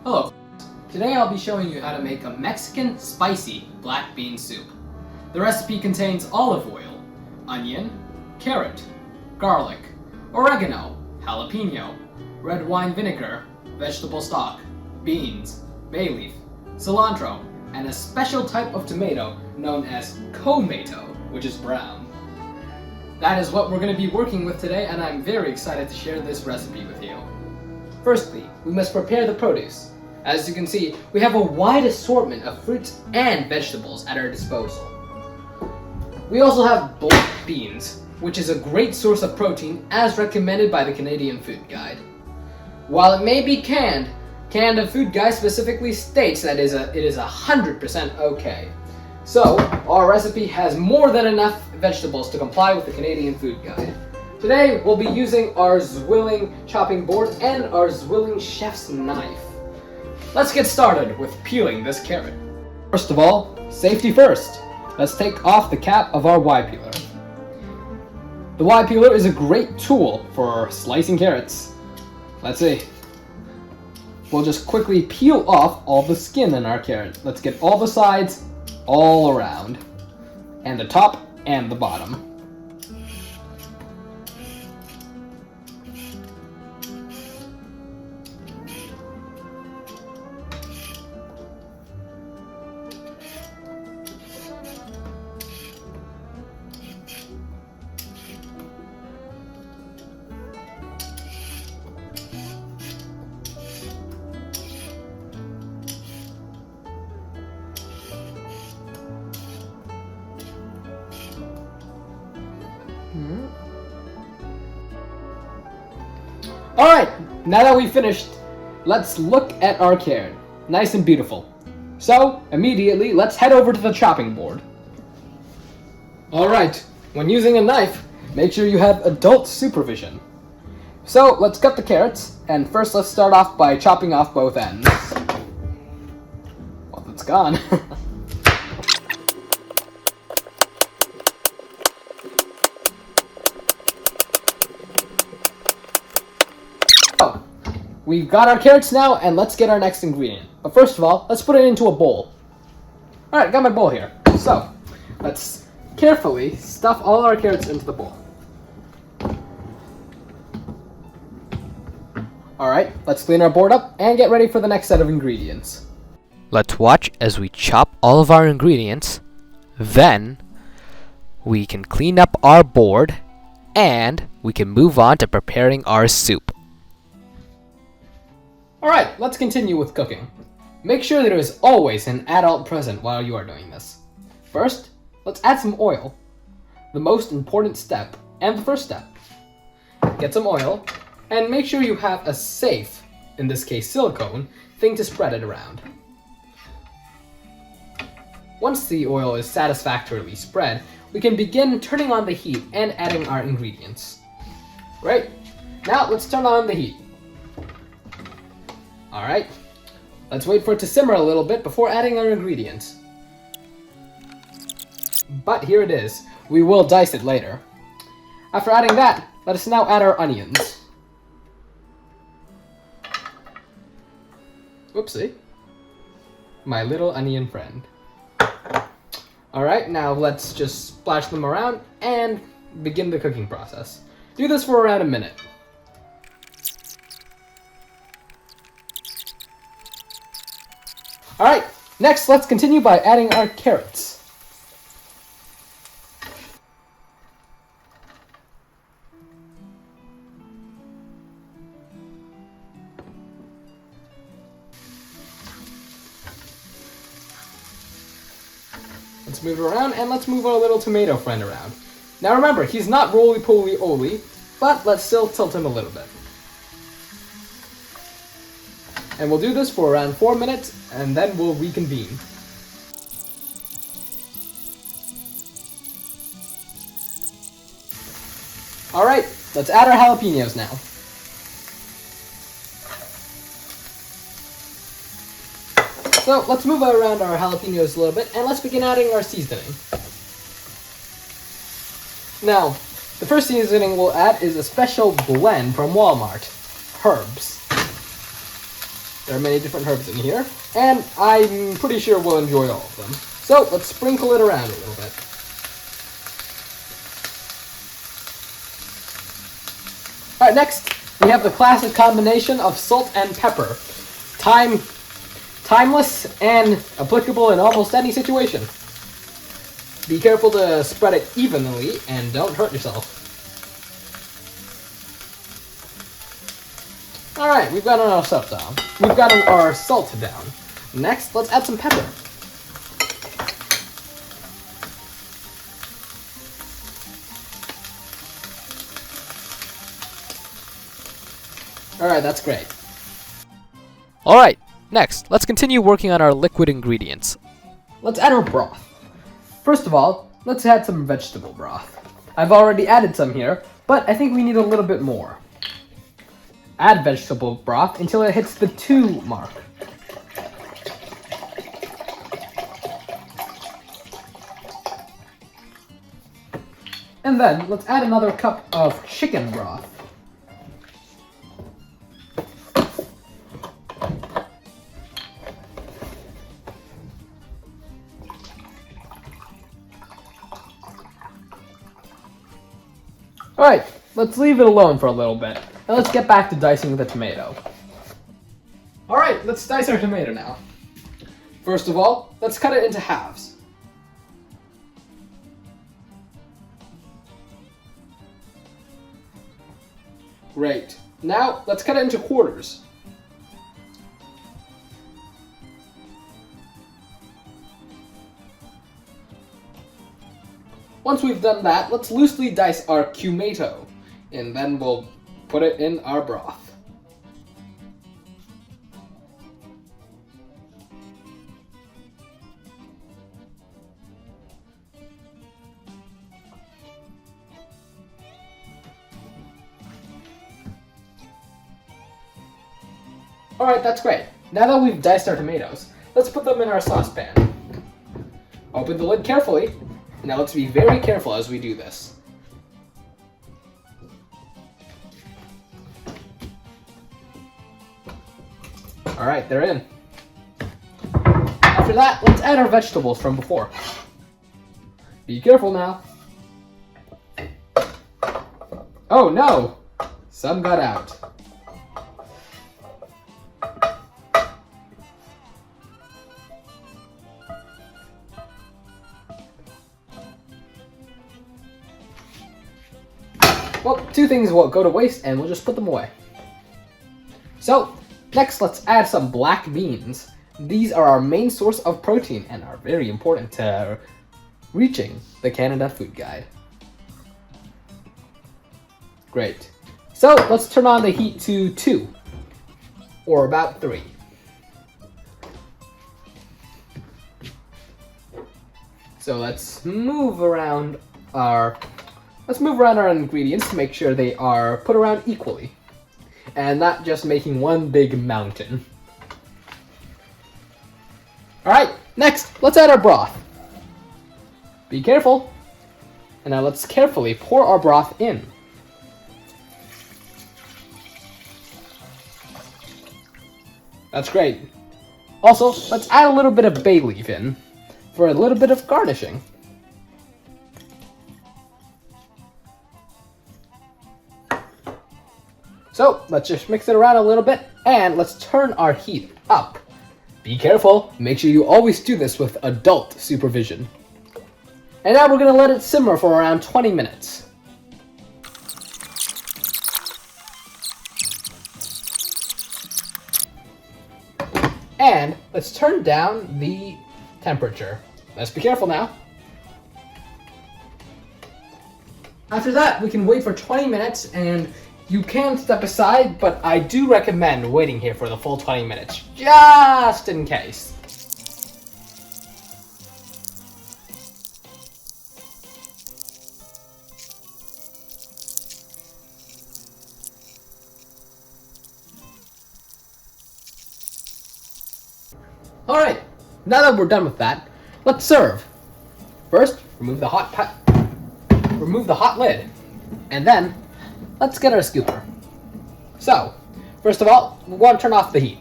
Hello, today I'll be showing you how to make a Mexican spicy black bean soup. The recipe contains olive oil, onion, carrot, garlic, oregano, jalapeno, red wine vinegar, vegetable stock, beans, bay leaf, cilantro, and a special type of tomato known as tomato, which is brown. That is what we're going to be working with today, and I'm very excited to share this recipe with you. Firstly, we must prepare the produce. As you can see, we have a wide assortment of fruits and vegetables at our disposal. We also have black beans, which is a great source of protein as recommended by the Canadian Food Guide. While it may be canned, Canada Food Guide specifically states that it is 100% okay. So, our recipe has more than enough vegetables to comply with the Canadian Food Guide. Today, we'll be using our Zwilling chopping board and our Zwilling chef's knife. Let's get started with peeling this carrot. First of all, safety first. Let's take off the cap of our Y peeler. The Y peeler is a great tool for slicing carrots. Let's see. We'll just quickly peel off all the skin in our carrot. Let's get all the sides all around, and the top and the bottom. Alright, now that we've finished, let's look at our carrot. Nice and beautiful. So, immediately, let's head over to the chopping board. Alright, when using a knife, make sure you have adult supervision. So, let's cut the carrots, and first let's start off by chopping off both ends. Well, it's gone. We've got our carrots now, and let's get our next ingredient. But first of all, let's put it into a bowl. Alright, got my bowl here. So, let's carefully stuff all our carrots into the bowl. Alright, let's clean our board up and get ready for the next set of ingredients. Let's watch as we chop all of our ingredients. Then, we can clean up our board, and we can move on to preparing our soup. Alright, let's continue with cooking. Make sure there is always an adult present while you are doing this. First, let's add some oil. The most important step, and the first step. Get some oil, and make sure you have a safe, in this case silicone, thing to spread it around. Once the oil is satisfactorily spread, we can begin turning on the heat and adding our ingredients. Right, now let's turn on the heat. Alright, let's wait for it to simmer a little bit before adding our ingredients. But here it is. We will dice it later. After adding that, let us now add our onions. Whoopsie. My little onion friend. Alright, now let's just splash them around and begin the cooking process. Do this for around a minute. Alright, next let's continue by adding our carrots. Let's move it around, and let's move our little tomato friend around. Now remember, he's not roly-poly-oly, but let's still tilt him a little bit. And we'll do this for around 4 minutes, and then we'll reconvene. Alright, let's add our jalapenos now. So let's move around our jalapenos a little bit, and let's begin adding our seasoning. Now, the first seasoning we'll add is a special blend from Walmart, herbs. There are many different herbs in here, and I'm pretty sure we'll enjoy all of them. So let's sprinkle it around a little bit. Alright, next we have the classic combination of salt and pepper. Timeless and applicable in almost any situation. Be careful to spread it evenly and don't hurt yourself. Alright, we've got our salt down. We've got our salt down. Next, let's add some pepper. Alright, that's great. Alright, next, let's continue working on our liquid ingredients. Let's add our broth. First of all, let's add some vegetable broth. I've already added some here, but I think we need a little bit more. Add vegetable broth until it hits the 2 mark. And then, let's add another cup of chicken broth. Alright, let's leave it alone for a little bit, and let's get back to dicing the tomato. Alright, let's dice our tomato now. First of all, let's cut it into halves. Great. Now, let's cut it into quarters. Once we've done that, let's loosely dice our tomato, and then we'll put it in our broth. Alright, that's great. Now that we've diced our tomatoes, let's put them in our saucepan. Open the lid carefully. Now let's be very careful as we do this. Alright, they're in. After that, let's add our vegetables from before. Be careful now. Oh no! Some got out. Well, 2 things will go to waste, and we'll just put them away. So, next let's add some black beans. These are our main source of protein and are very important to reaching the Canada Food Guide. Great. So, let's turn on the heat to 2, or about 3. So let's move around our ingredients to make sure they are put around equally, and not just making one big mountain. Alright, next, let's add our broth. Be careful. And now let's carefully pour our broth in. That's great. Also, let's add a little bit of bay leaf in for a little bit of garnishing. So, let's just mix it around a little bit, and let's turn our heat up. Be careful, make sure you always do this with adult supervision. And now we're going to let it simmer for around 20 minutes. And let's turn down the temperature. Let's be careful now. After that, we can wait for 20 minutes, and you can step aside, but I do recommend waiting here for the full 20 minutes, just in case. Alright, now that we're done with that, let's serve. First, remove the hot lid, and then let's get our scooper. So, first of all, we want to turn off the heat.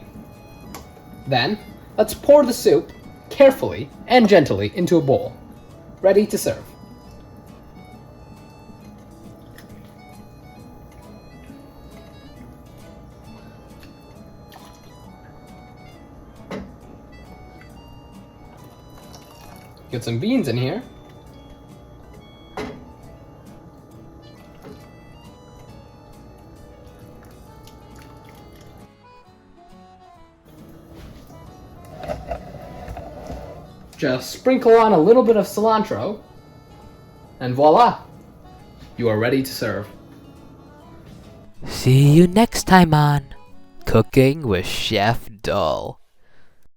Then, let's pour the soup carefully and gently into a bowl. Ready to serve. Get some beans in here. Just sprinkle on a little bit of cilantro, and voila! You are ready to serve. See you next time on Cooking with Chef Dull.